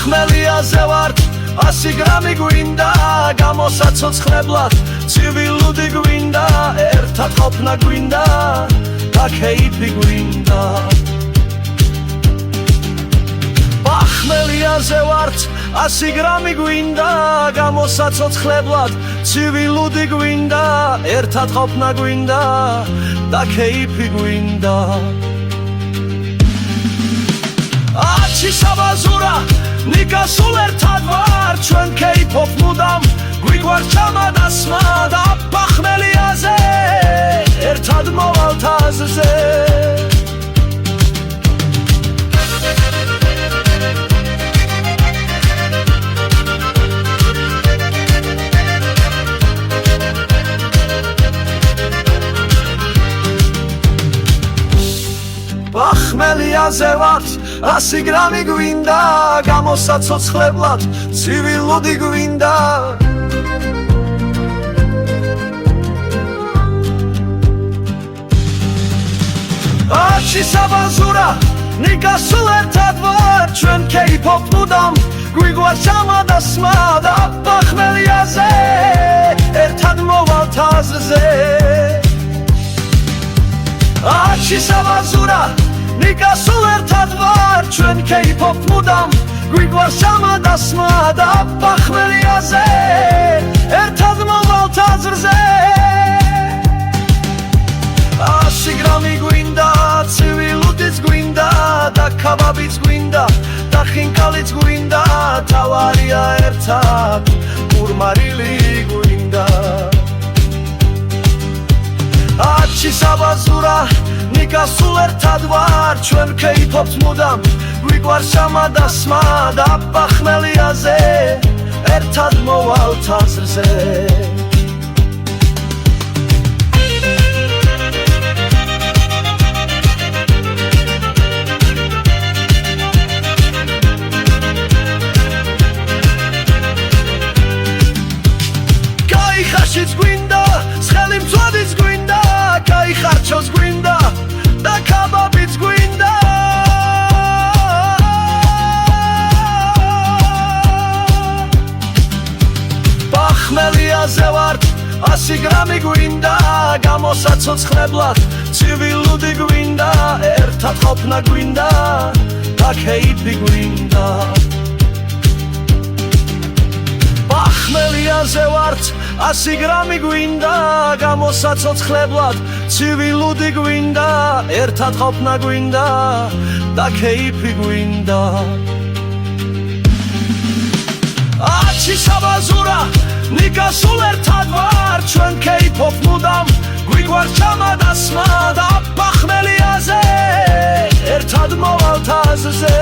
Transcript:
ბახმელიაზე ვართ 100 გრამი გვინდა გამოსაცოცხლებლად ცივილუდი გვინდა ერთად ყოფნა გვინდა და ქეიფი გვინდა ბახმელიაზე ვართ 100 გრამი გვინდა გამოსაცოცხლებლად ცივილუდი გვინდა ერთად ყოფნა გვინდა და ქეიფი გვინდა აჩი საბაზურა ნიკა სულ ერთად ვარ ჩვენ ქეიფობ მუდამ გვიგვართ ჩამადასმა და ბახმელიაზე ერთად მოვალთ აზზე ბახმელიაზე ვართ 100 გრამი გვინდა გამოსაცოცხლებლად ცივილუდი გვინდა აჩი საბაზურა ნიკა სულ ერთად ვარ ჩვენ ქეიფობ მუდამ გვიგვართ ჩამადასმა და ბახმელიაზე ერთად მოვალთ აზზე აჩი საბაზურა ნიკა სულ ერთად ვარ ჩვენ ქეიფობ მუდამ გვიგვართ ჩამადასმა და ბახმელიაზე ერთად მოვალთ აზრზე 100 გრამი გვინდა ცივილუდიც გვინდა და ქაბაბიც გვინდა და ხინკალიც გვინდა თავარია ერთად ურმარილი გვინდა აჩი საბაზურა ნიკა სულ ერთად ვარ ჩვენ ქეიფობთ მუდამ გვიგვართ ჩამადასმა და ბახმელიაზე ერთად მოვალთ აზრზე გაიხარშიც გვინდა სხელი მწვადის გვინდა გაიხარჩოს გვინდა და ქაბაბიც გვინდა ბახმელიაზე ვართ 100 გრამი გვინდა გამოსაცოცხლებლად ცივილუდი გვინდა ერთად ყოფნა გვინდა და ქეიფი გვინდა ბახმელიაზე ვართ 100 გრამი გვინდა გამოსაცოცხლებლად ცივილუდი გვინდა ერთად ყოფნა გვინდა და ქეიფი გვინდა აჩი საბაზურა ნიკა სულ ერთად ვარ ჩვენ ქეიფობ მუდამ გვიგვართ ჩამადასმა და ბახმელიაზე ერთად მოვალთ აზზე